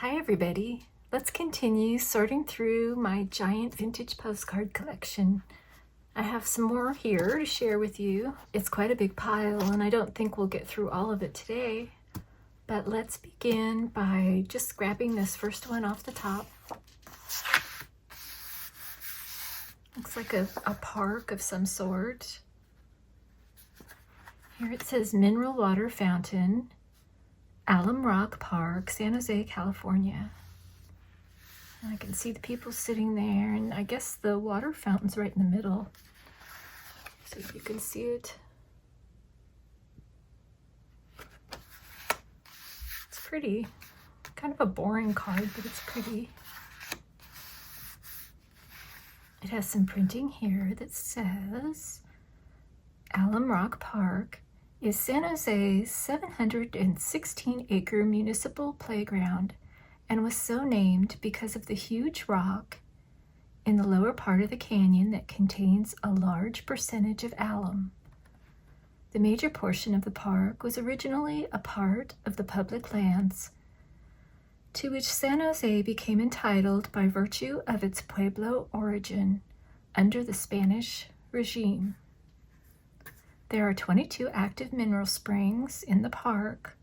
Hi everybody. Let's continue sorting through my giant vintage postcard collection. I have some more here to share with you. It's quite a big pile and I don't think we'll get through all of it today. But let's begin by just grabbing this first one off the top. Looks like a park of some sort. Here it says Mineral Water Fountain, Alum Rock Park, San Jose, California. And I can see the people sitting there, and I guess the water fountain's right in the middle. See if you can see it. It's pretty. Kind of a boring card, but it's pretty. It has some printing here that says Alum Rock Park is San Jose's 716-acre municipal playground and was so named because of the huge rock in the lower part of the canyon that contains a large percentage of alum. The major portion of the park was originally a part of the public lands to which San Jose became entitled by virtue of its Pueblo origin under the Spanish regime. There are 22 active mineral springs in the park,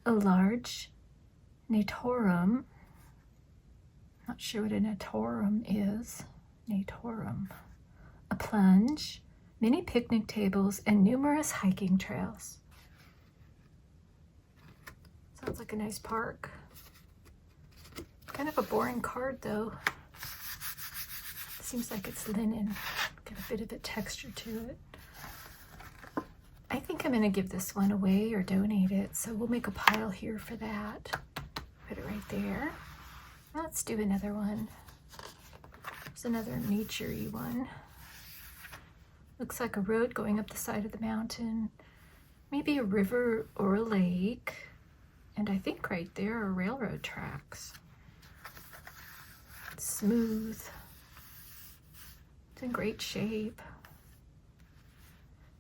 a large natorum, not sure what a natorum is, natorum, a plunge, many picnic tables, and numerous hiking trails. Sounds like a nice park. Kind of a boring card though. Seems like it's linen, got a bit of a texture to it. I think I'm going to give this one away or donate it, so we'll make a pile here for that. Put it right there. Let's do another one. There's another nature-y one. Looks like a road going up the side of the mountain. Maybe a river or a lake. And I think right there are railroad tracks. It's smooth. It's in great shape.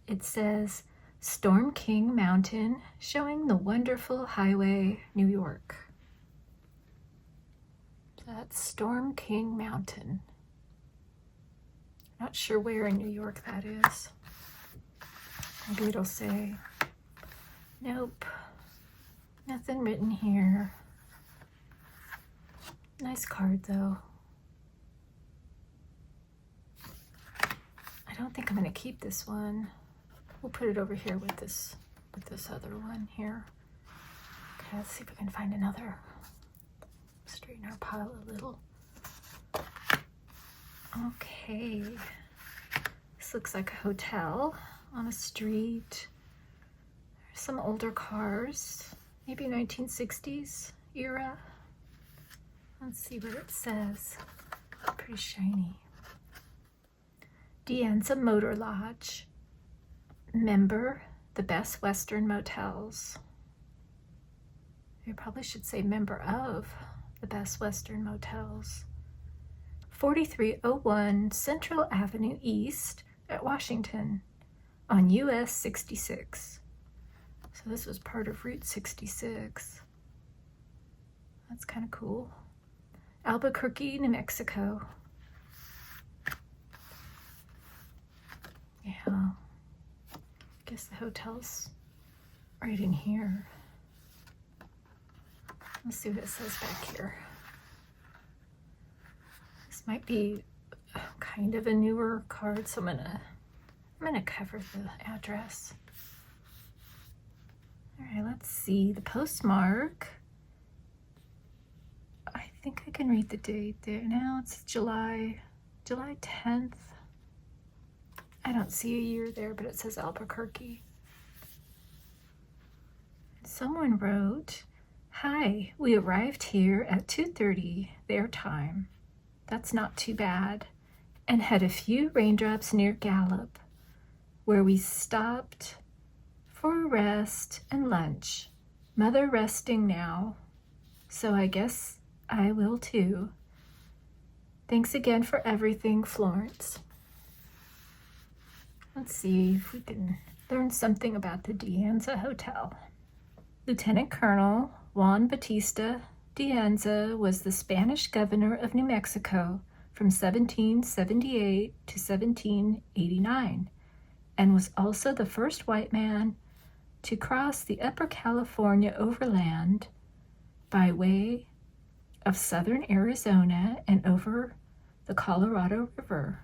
It says Storm King Mountain, showing the wonderful highway, New York. That's Storm King Mountain. Not sure where in New York that is. Maybe it'll say. Nope. Nothing written here. Nice card though. I don't think I'm going to keep this one. We'll put it over here with this other one here. Okay, let's see if we can find another. Straighten our pile a little. Okay. This looks like a hotel on a street. There's some older cars, maybe 1960s era. Let's see what it says. Pretty shiny. Dianza Motor Lodge. Member, the Best Western Motels. You probably should say member of the Best Western Motels. 4301 Central Avenue East at Washington on US 66. So this was part of Route 66. That's kind of cool. Albuquerque, New Mexico. Yeah. Guess the hotel's right in here. Let's see what it says back here. This might be kind of a newer card, so I'm gonna cover the address. All right, let's see the postmark. I think I can read the date there. Now it's July 10th. I don't see a year there, but it says Albuquerque. Someone wrote, "Hi, we arrived here at 2:30 their time. That's not too bad. And had a few raindrops near Gallup, where we stopped for a rest and lunch. Mother resting now, so I guess I will too. Thanks again for everything, Florence." Let's see if we can learn something about the Dianza Hotel. Lieutenant Colonel Juan Batista de Anza was the Spanish governor of New Mexico from 1778 to 1789 and was also the first white man to cross the Upper California overland by way of southern Arizona and over the Colorado River.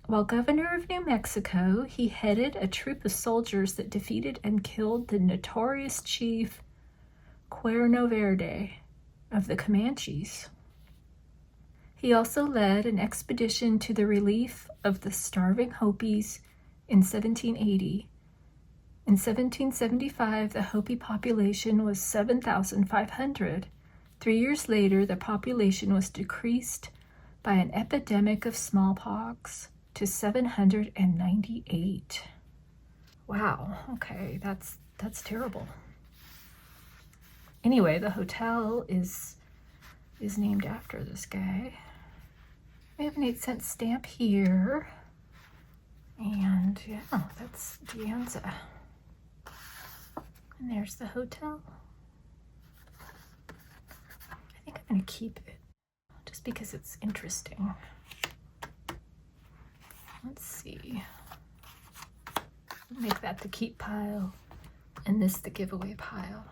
While governor of New Mexico, he headed a troop of soldiers that defeated and killed the notorious chief Cuerno Verde of the Comanches. He also led an expedition to the relief of the starving Hopis in 1780. In 1775, the Hopi population was 7,500. 3 years later, the population was decreased by an epidemic of smallpox to 798. Wow, okay, that's terrible. Anyway, the hotel is named after this guy. We have an 8-cent stamp here. And yeah, that's de Anza. And there's the hotel. I think I'm going to keep it just because it's interesting. Let's see. Make that the keep pile and this the giveaway pile.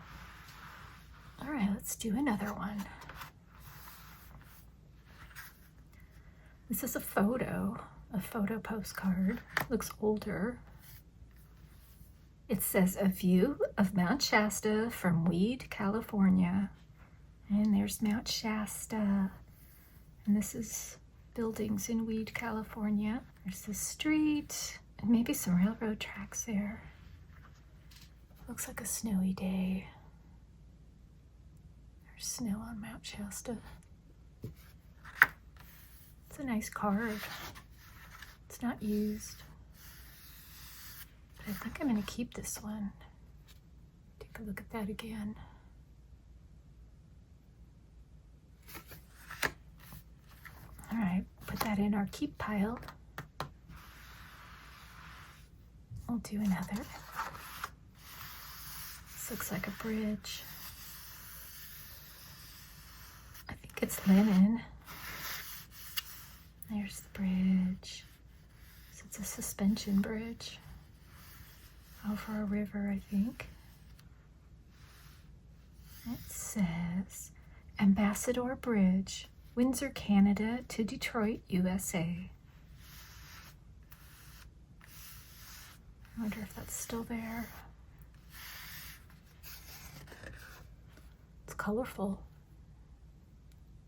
All right, let's do another one. This is a photo postcard. Looks older. It says, "A view of Mount Shasta from Weed, California." And there's Mount Shasta. And this is buildings in Weed, California. There's the street and maybe some railroad tracks there. Looks like a snowy day. There's snow on Mount Shasta. It's a nice card. It's not used. But I think I'm going to keep this one. Take a look at that again. All right, put that in our keep pile. I'll do another. This looks like a bridge. I think it's linen. There's the bridge. So it's a suspension bridge over a river, I think. It says Ambassador Bridge, Windsor, Canada to Detroit, USA. I wonder if that's still there. It's colorful.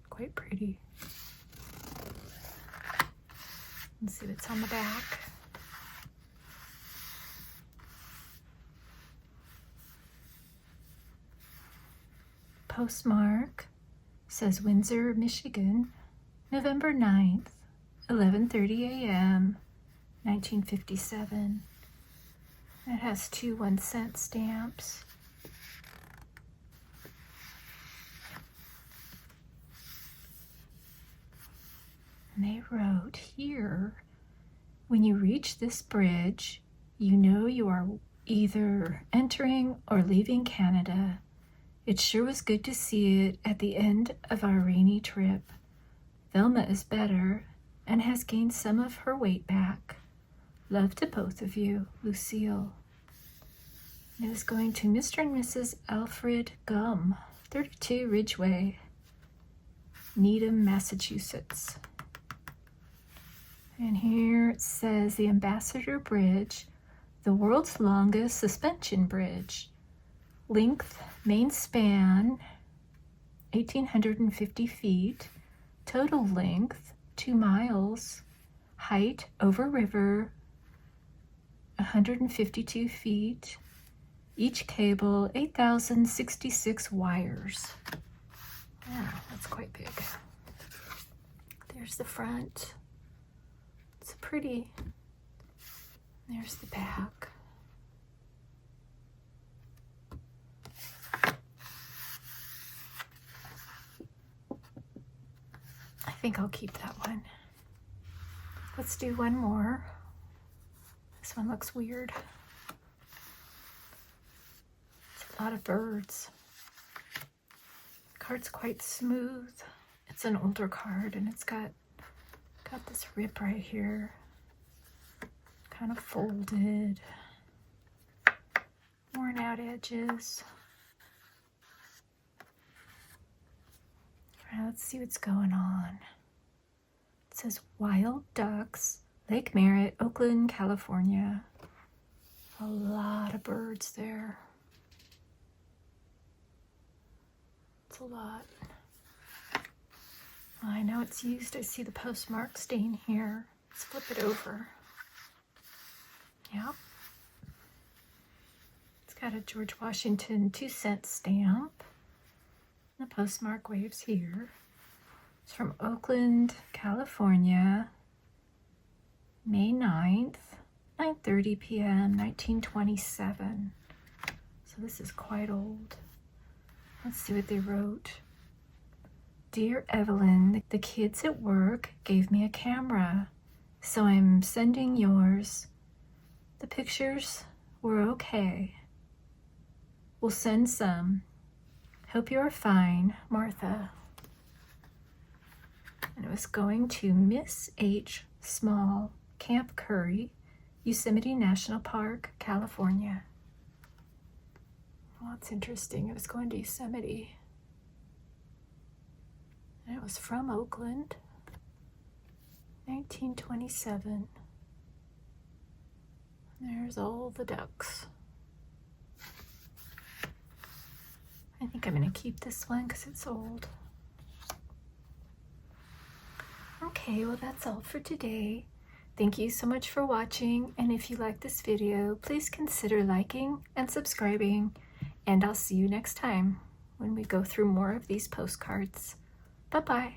Quite pretty. Let's see what's on the back. Postmark says Windsor, Michigan, November 9th, 11:30 a.m., 1957. It has 2 1-cent stamps. And they wrote here, "When you reach this bridge, you know you are either entering or leaving Canada. It sure was good to see it at the end of our rainy trip. Velma is better and has gained some of her weight back. Love to both of you, Lucille." It was going to Mr. and Mrs. Alfred Gum, 32 Ridgeway, Needham, Massachusetts. And here it says the Ambassador Bridge, the world's longest suspension bridge. Length, main span, 1,850 feet. Total length, 2 miles. Height over river, 152 feet. Each cable, 8,066 wires. Yeah, that's quite big. There's the front. It's pretty. There's the back. I think I'll keep that one. Let's do one more. This one looks weird. It's a lot of birds. card's quite smooth. It's an older card and it's got this rip right here, kind of folded, worn out edges. All right, let's see what's going on. It says wild ducks, Lake Merritt, Oakland, California. A lot of birds there. It's a lot. I know it's used. I see the postmark stain here. Let's flip it over. Yep. It's got a George Washington 2-cent stamp. The postmark waves here. It's from Oakland, California, May 9th, 9:30 p.m., 1927. So this is quite old. Let's see what they wrote. Dear Evelyn, the kids at work gave me a camera, so I'm sending yours. The pictures were okay. We'll send some. Hope you are fine, Martha. And it was going to Miss H. Small, Camp Curry, Yosemite National Park, California. Well, that's interesting. It was going to Yosemite. And it was from Oakland, 1927. There's all the ducks. I think I'm going to keep this one because it's old. Okay, well that's all for today. Thank you so much for watching, and if you like this video, please consider liking and subscribing, and I'll see you next time when we go through more of these postcards. Bye-bye.